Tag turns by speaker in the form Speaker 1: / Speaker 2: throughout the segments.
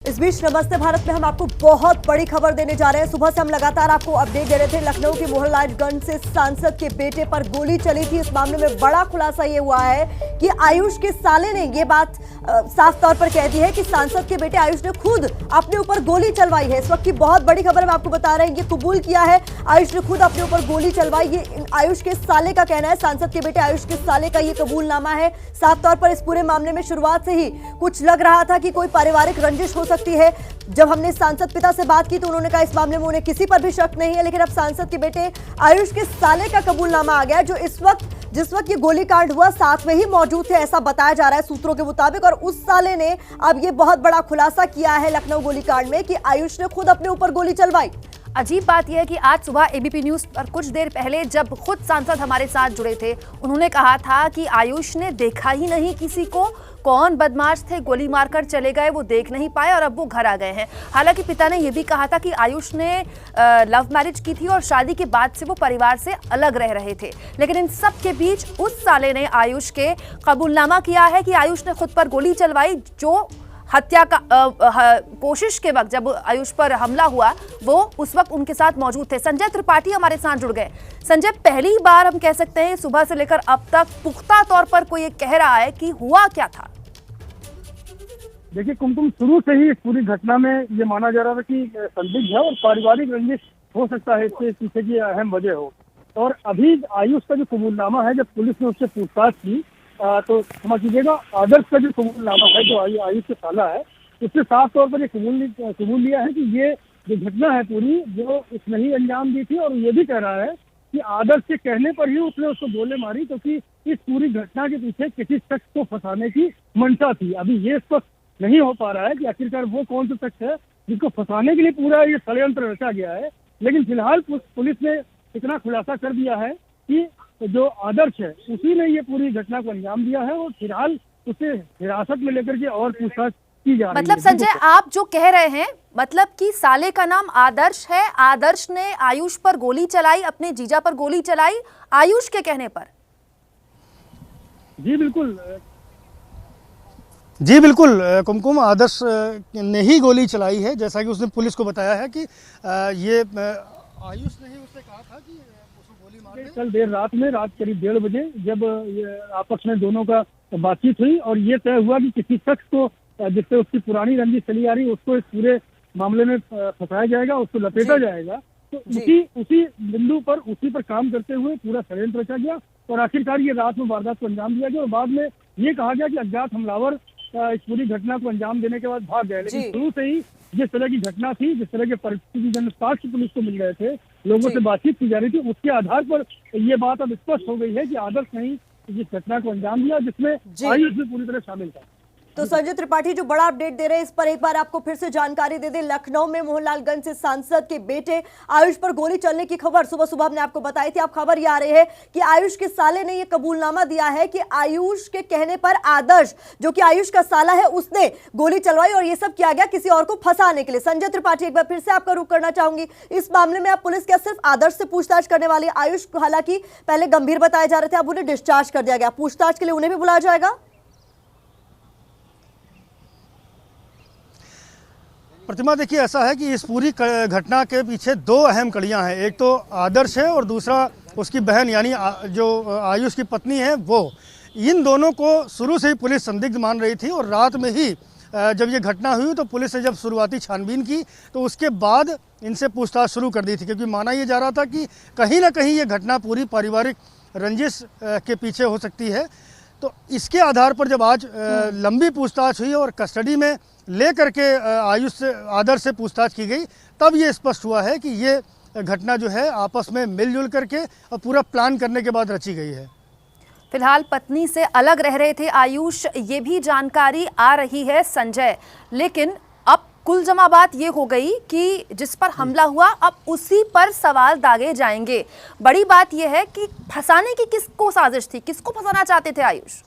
Speaker 1: इस बीच नमस्ते भारत में हम आपको बहुत बड़ी खबर देने जा रहे हैं। सुबह से हम लगातार आपको अपडेट दे रहे थे। लखनऊ के मोहनलालगंज से सांसद के बेटे पर गोली चली थी। इस मामले में बड़ा खुलासा ये हुआ है कि आयुष के साले ने ये बात साफ तौर पर कह दी है कि सांसद के बेटे आयुष ने खुद अपने ऊपर गोली चलवाई है। इस वक्त की बहुत बड़ी खबर हम आपको बता रहे हैं। ये कबूल किया है, आयुष ने खुद अपने ऊपर गोली चलवाई। ये आयुष के साले का कहना है, सांसद के बेटे आयुष के साले का ये कबूलनामा है। साफ तौर पर इस पूरे मामले में शुरुआत से ही कुछ लग रहा था कि कोई पारिवारिक रंजिश हो सकती है। जब हमने सांसद पिता से बात की तो उन्होंने कहा इस मामले में उन्हें किसी पर भी शक नहीं है, लेकिन अब सांसद के बेटे आयुष के साले का कबूलनामा आ गया, जो जिस वक्त ये गोलीकांड हुआ साथ में ही मौजूद थे, ऐसा बताया जा रहा है सूत्रों के मुताबिक। और उस साले ने अब ये बहुत बड़ा खुलासा किया है लखनऊ गोलीकांड में कि आयुष ने खुद अपने ऊपर गोली चलवाई।
Speaker 2: अजीब बात यह है कि आज सुबह एबीपी न्यूज पर कुछ देर पहले जब खुद सांसद हमारे साथ जुड़े थे, उन्होंने कहा था कि आयुष ने देखा ही नहीं किसी को, कौन बदमाश थे गोली मारकर चले गए वो देख नहीं पाए और अब वो घर आ गए हैं। हालांकि पिता ने यह भी कहा था कि आयुष ने लव मैरिज की थी और शादी के बाद से वो परिवार से अलग रह रहे थे। लेकिन इन सब के बीच उस साले ने आयुष के कबूलनामा किया है कि आयुष ने खुद पर गोली चलवाई। जो हत्या का कोशिश के वक्त जब आयुष पर हमला हुआ वो उस वक्त उनके साथ मौजूद थे। संजय त्रिपाठी हमारे साथ जुड़ गए। संजय, पहली बार हम कह सकते हैं सुबह से लेकर अब तक पुख्ता तौर पर कोई ये कह रहा है कि हुआ क्या था?
Speaker 3: देखिए कुमकुम, शुरू से ही इस पूरी घटना में ये माना जा रहा था कि संदिग्ध है और पारिवारिक रंजिश हो सकता है इसके पीछे की अहम वजह हो। और अभी आयुष का जो कबूलनामा है, जब पुलिस ने उससे पूछताछ की तो समझ लीजिएगा आदर्श का जो कबूलनामा है, जो आयुष के साला है, उससे साफ तौर पर ये कबूल लिया है कि ये जो घटना है पूरी जो उसने ही अंजाम दी थी। और ये भी कह रहा है कि आदर्श के कहने पर ही उसने उसको गोले मारी, क्योंकि इस पूरी घटना के पीछे किसी शख्स को फंसाने की मंशा थी। अभी ये स्पष्ट नहीं हो पा रहा है कि आखिरकार वो कौन सा शख्स है जिसको फंसाने के लिए पूरा ये षड्यंत्र रचा गया है। लेकिन फिलहाल पुलिस ने इतना खुलासा कर दिया है कि जो आदर्श है उसी ने ये पूरी घटना को अंजाम दिया है और फिलहाल उसे हिरासत में लेकर के और पूछताछ की जा रही है।
Speaker 2: मतलब संजय, आप जो कह रहे हैं मतलब कि साले का नाम आदर्श है, आदर्श ने आयुष पर गोली चलाई, अपने जीजा पर गोली चलाई आयुष के कहने पर?
Speaker 3: जी बिल्कुल,
Speaker 4: जी बिल्कुल कुमकुम, आदर्श ने ही गोली चलाई है। जैसा कि उसने पुलिस को बताया है कि ये आयुष ने ही उससे कहा था कि उसको गोली मार दे।
Speaker 3: कल देर रात में करीब 1:30 बजे जब आपस में दोनों का बातचीत हुई और ये तय हुआ कि किसी शख्स को जिससे उसकी पुरानी रंजिश चली आ रही उसको इस पूरे मामले में फंसाया जाएगा, उसको लपेटा जाएगा। तो उसी बिंदु पर उसी पर काम करते हुए पूरा षड्यंत्र रचा गया और आखिरकार ये रात में वारदात को अंजाम दिया गया। और बाद में ये कहा गया कि अज्ञात हमलावर इस पूरी घटना को अंजाम देने के बाद भाग गए। लेकिन शुरू से ही जिस तरह की घटना थी, जिस तरह के परिस्थिति साक्ष्य पुलिस को मिल रहे थे, लोगों से बातचीत की जा रही थी, उसके आधार पर ये बात अब स्पष्ट हो गई है कि आदर्श ने ही इस घटना को अंजाम दिया जिसमें आयुष भी पूरी तरह शामिल था।
Speaker 1: तो संजय त्रिपाठी जो बड़ा अपडेट दे रहे हैं, इस पर एक बार आपको फिर से जानकारी दे दें। लखनऊ में मोहनलालगंज से सांसद के बेटे आयुष पर गोली चलने की खबर सुबह सुबह हमने आपको बताई थी। अब खबर ये आ रही है कि आयुष के साले ने यह कबूलनामा दिया है कि आयुष के कहने पर आदर्श, जो कि आयुष का साला है, उसने गोली चलवाई और ये सब किया गया किसी और को फंसाने के लिए। संजय त्रिपाठी, एक बार फिर से आपका रुख करना चाहूंगी। इस मामले में आप पुलिस क्या सिर्फ आदर्श से पूछताछ करने वाली? आयुष हालांकि पहले गंभीर बताए जा रहे थे, अब उन्हें डिस्चार्ज कर दिया गया, पूछताछ के लिए उन्हें भी बुलाया जाएगा?
Speaker 4: प्रतिमा, देखिए ऐसा है कि इस पूरी घटना के पीछे दो अहम कड़ियां हैं। एक तो आदर्श है और दूसरा उसकी बहन यानी जो आयुष की पत्नी है वो। इन दोनों को शुरू से ही पुलिस संदिग्ध मान रही थी और रात में ही जब ये घटना हुई तो पुलिस ने जब शुरुआती छानबीन की तो उसके बाद इनसे पूछताछ शुरू कर दी थी, क्योंकि माना यह जा रहा था कि कहीं ना कहीं ये घटना पूरी पारिवारिक रंजिश के पीछे हो सकती है। तो इसके आधार पर जब आज लंबी पूछताछ हुई और कस्टडी में ले करके आदर्श से पूछताछ की गई, तब ये स्पष्ट हुआ है कि ये घटना जो है आपस में मिलजुल करके और पूरा प्लान करने के बाद रची गई है।
Speaker 2: फिलहाल पत्नी से अलग रह रहे थे आयुष, ये भी जानकारी आ रही है संजय। लेकिन अब कुल जमा बात ये हो गई कि जिस पर हमला हुआ अब उसी पर सवाल दागे जाएंगे। बड़ी बात यह है कि फंसाने की किसको साजिश थी, किसको फंसाना चाहते थे आयुष?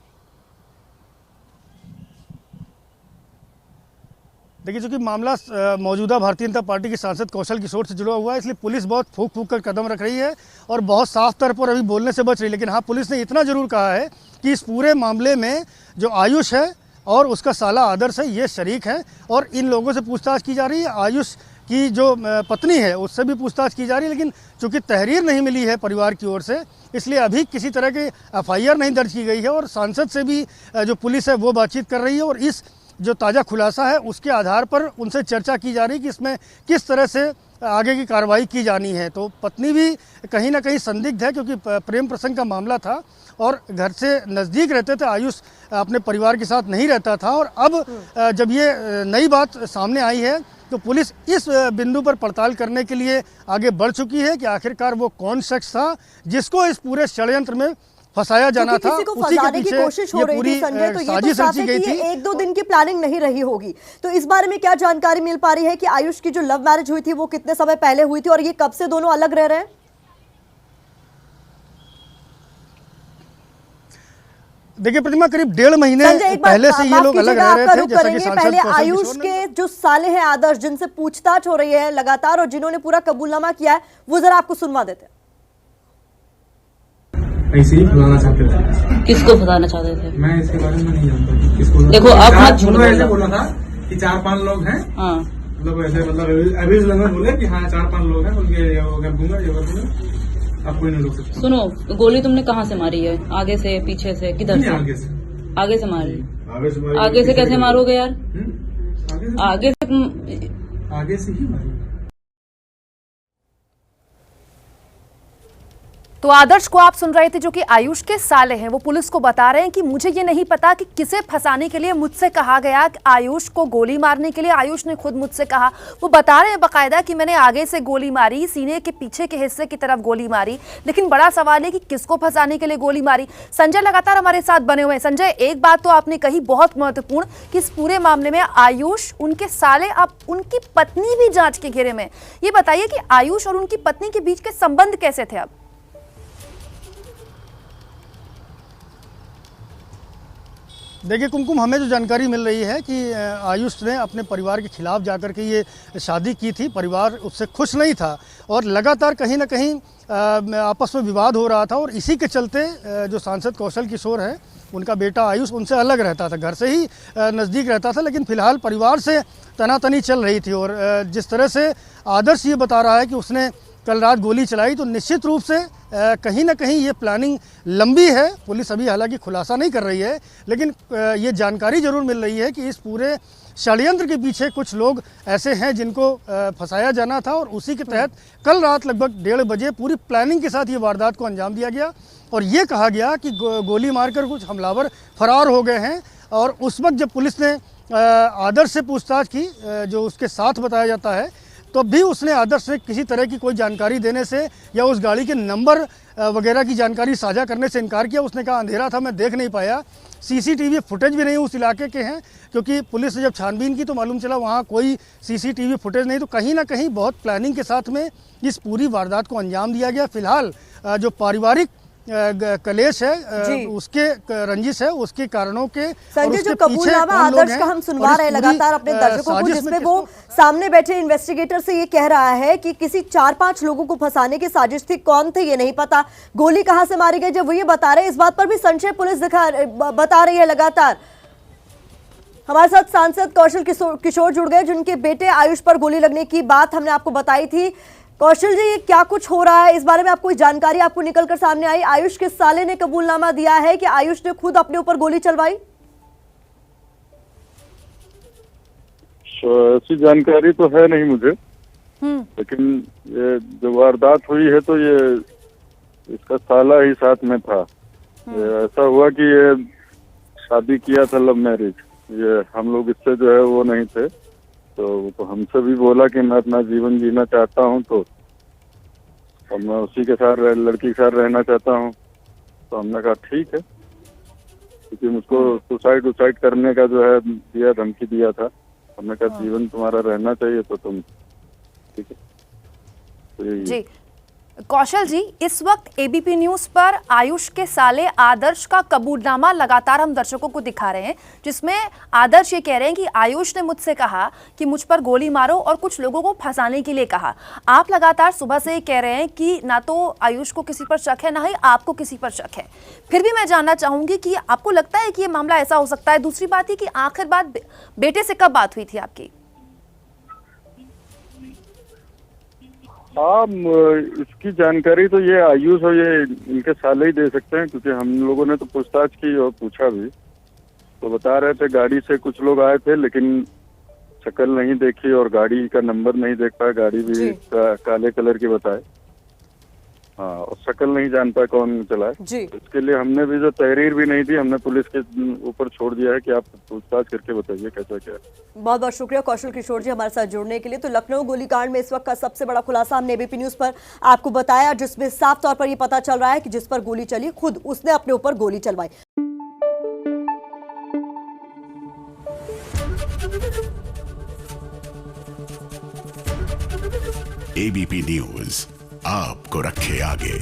Speaker 4: देखिए, चूंकि मामला मौजूदा भारतीय जनता पार्टी के सांसद कौशल किशोर से जुड़ा हुआ है, इसलिए पुलिस बहुत फूंक फूंक कर कदम रख रही है और बहुत साफ तौर पर अभी बोलने से बच रही है। लेकिन हाँ, पुलिस ने इतना जरूर कहा है कि इस पूरे मामले में जो आयुष है और उसका साला आदर्श है, ये शरीक है और इन लोगों से पूछताछ की जा रही है। आयुष की जो पत्नी है उससे भी पूछताछ की जा रही है, लेकिन चूंकि तहरीर नहीं मिली है परिवार की ओर से, इसलिए अभी किसी तरह की एफआईआर नहीं दर्ज की गई है। और सांसद से भी जो पुलिस है वो बातचीत कर रही है और इस जो ताज़ा खुलासा है उसके आधार पर उनसे चर्चा की जा रही है कि इसमें किस तरह से आगे की कार्रवाई की जानी है। तो पत्नी भी कहीं ना कहीं संदिग्ध है, क्योंकि प्रेम प्रसंग का मामला था और घर से नज़दीक रहते थे। आयुष अपने परिवार के साथ नहीं रहता था और अब जब ये नई बात सामने आई है तो पुलिस इस बिंदु पर पड़ताल करने के लिए आगे बढ़ चुकी है कि आखिरकार वो कौन शख्स था जिसको इस पूरे षड्यंत्र में फंसाया जाना था।
Speaker 1: किसी को फंसाने की कोशिश हो रही थी संजय, तो ये तो साफ है कि ये 1-2 दिन की प्लानिंग नहीं रही होगी। तो इस बारे में क्या जानकारी मिल पा रही है कि आयुष की जो लव मैरिज हुई थी वो कितने समय पहले हुई थी और ये कब से दोनों अलग रह रहे हैं?
Speaker 4: देखिए प्रतिमा, करीब 1.5 महीने पहले से ये लोग अलग रह रहे थे। जैसा कि सांसद
Speaker 1: पहले आयुष के जो साले हैं आदर्श, जिनसे पूछताछ हो रही है लगातार और जिन्होंने पूरा कबूलनामा किया है, वो जरा आपको सुनवा देते हैं।
Speaker 5: ऐसे ही फंसाना चाहते थे।
Speaker 6: किसको फंसाना चाहते थे?
Speaker 5: मैं इसके बारे में नहीं जानता किसको।
Speaker 6: देखो आप मत झूठ
Speaker 5: ऐसे बोला था कि 4-5 लोग हैं।
Speaker 6: हाँ,
Speaker 5: मतलब ऐसे मतलब अभी बोले कि हाँ 4-5 लोग हैं, उनके ये कर दूंगा ये कर दूंगा, अब कोई नहीं रोक सकता।
Speaker 6: सुनो, गोली तुमने कहाँ से मारी है? आगे से, पीछे से, किधर से?
Speaker 5: आगे से।
Speaker 6: आगे से मारी।
Speaker 5: आगे
Speaker 6: से कैसे मारोगे यार?
Speaker 5: आगे से ही मारी।
Speaker 2: तो आदर्श को आप सुन रहे थे, जो कि आयुष के साले हैं। वो पुलिस को बता रहे हैं कि मुझे ये नहीं पता कि किसे फंसाने के लिए मुझसे कहा गया, आयुष को गोली मारने के लिए आयुष ने खुद मुझसे कहा। वो बता रहे हैं बाकायदा कि मैंने आगे से गोली मारी, सीने के पीछे के हिस्से की तरफ गोली मारी। लेकिन बड़ा सवाल है कि किसको फंसाने के लिए गोली मारी। संजय लगातार हमारे साथ बने हुए हैं। संजय, एक बात तो आपने कही बहुत महत्वपूर्ण कि इस पूरे मामले में आयुष, उनके साले, अब उनकी पत्नी भी जांच के घेरे में। ये बताइए कि आयुष और उनकी पत्नी के बीच के संबंध कैसे थे? अब
Speaker 4: देखिए कुमकुम, हमें जो जानकारी मिल रही है कि आयुष ने अपने परिवार के खिलाफ जाकर के ये शादी की थी। परिवार उससे खुश नहीं था और लगातार कहीं ना कहीं आपस में विवाद हो रहा था और इसी के चलते जो सांसद कौशल किशोर है, उनका बेटा आयुष उनसे अलग रहता था, घर से ही नज़दीक रहता था। लेकिन फिलहाल परिवार से तनातनी चल रही थी और जिस तरह से आदर्श ये बता रहा है कि उसने कल रात गोली चलाई, तो निश्चित रूप से कहीं ना कहीं ये प्लानिंग लंबी है। पुलिस अभी हालांकि खुलासा नहीं कर रही है, लेकिन ये जानकारी जरूर मिल रही है कि इस पूरे षड्यंत्र के पीछे कुछ लोग ऐसे हैं जिनको फंसाया जाना था और उसी के तहत कल रात लगभग 1:30 बजे पूरी प्लानिंग के साथ ये वारदात को अंजाम दिया गया और ये कहा गया कि गोली मारकर कुछ हमलावर फरार हो गए हैं। और उस वक्त जब पुलिस ने आदर्श से पूछताछ की, जो उसके साथ बताया जाता है, तो भी उसने आदर्श से किसी तरह की कोई जानकारी देने से या उस गाड़ी के नंबर वगैरह की जानकारी साझा करने से इनकार किया। उसने कहा अंधेरा था, मैं देख नहीं पाया, सीसीटीवी फुटेज भी नहीं उस इलाके के हैं, क्योंकि पुलिस ने जब छानबीन की तो मालूम चला वहाँ कोई सीसीटीवी फुटेज नहीं। तो कहीं ना कहीं बहुत प्लानिंग के साथ में इस पूरी वारदात को अंजाम दिया गया। फिलहाल जो पारिवारिक कलेश है, उसके रंजिश है, उसके कारणों के
Speaker 1: संजय, जो कबूलनामा आदर्श का हम सुनवा रहे हैं लगातार अपने दर्शकों को, जिसमें वो सामने बैठे इन्वेस्टिगेटर से ये कह रहा है कि किसी 4-5 लोगों को फंसाने की साजिश थी। कौन थे ये नहीं पता, गोली कहां से मारी गई, जब वो ये बता रहे हैं, इस बात पर भी संशय पुलिस बता रही है लगातार। हमारे साथ सांसद कौशल किशोर जुड़ गए, जिनके बेटे आयुष पर गोली लगने की बात हमने आपको बताई थी। कौशल जी, ये क्या कुछ हो रहा है, इस बारे में आपको कोई जानकारी आपको निकलकर सामने आई? आयुष के साले ने कबूलनामा दिया है कि आयुष ने खुद अपने ऊपर गोली चलवाई।
Speaker 7: ऐसी जानकारी तो है नहीं मुझे, लेकिन ये जो वारदात हुई है तो ये इसका साला ही साथ में था। ऐसा हुआ कि ये शादी किया था लव मैरिज, ये हम लोग इससे जो है वो नहीं थे, तो हमसे भी बोला कि मैं अपना जीवन जीना चाहता हूँ, तो मैं उसी के साथ लड़की के साथ रहना चाहता हूँ। तो हमने कहा ठीक है, क्योंकि मुझको सुसाइड करने का जो है दिया, धमकी दिया था। हमने कहा जीवन तुम्हारा रहना चाहिए तो तुम ठीक है। तो
Speaker 2: जी, कौशल जी, इस वक्त एबीपी न्यूज पर आयुष के साले आदर्श का कबूलनामा लगातार हम दर्शकों को दिखा रहे हैं, जिसमें आदर्श ये कह रहे हैं कि आयुष ने मुझसे कहा कि मुझ पर गोली मारो और कुछ लोगों को फंसाने के लिए कहा। आप लगातार सुबह से कह रहे हैं कि ना तो आयुष को किसी पर शक है, ना ही आपको किसी पर शक है। फिर भी मैं जानना चाहूंगी कि आपको लगता है कि ये मामला ऐसा हो सकता है? दूसरी बात है कि आखिर बात बेटे से कब बात हुई थी आपकी?
Speaker 7: हाँ, इसकी जानकारी तो ये आयुष और ये इनके साले ही दे सकते हैं, क्योंकि हम लोगों ने तो पूछताछ की और पूछा भी, तो बता रहे थे गाड़ी से कुछ लोग आए थे, लेकिन शक्ल नहीं देखी और गाड़ी का नंबर नहीं देख पाए, गाड़ी भी काले कलर की बताए। हाँ, और शक्ल नहीं जान पाए कौन चलाए। इसके लिए हमने भी जो तहरीर भी नहीं दी, हमने पुलिस के ऊपर छोड़ दिया है कि आप पूछताछ करके बताइए कैसा क्या है।
Speaker 1: बहुत बहुत शुक्रिया कौशल किशोर जी हमारे साथ जुड़ने के लिए। तो लखनऊ गोलीकांड में इस वक्त का सबसे बड़ा खुलासा हमने एबीपी न्यूज पर आपको बताया, जिसमें साफ तौर पर यह पता चल रहा है कि जिस पर गोली चली खुद उसने अपने ऊपर गोली चलवाई।
Speaker 8: एबीपी न्यूज आपको रखे आगे।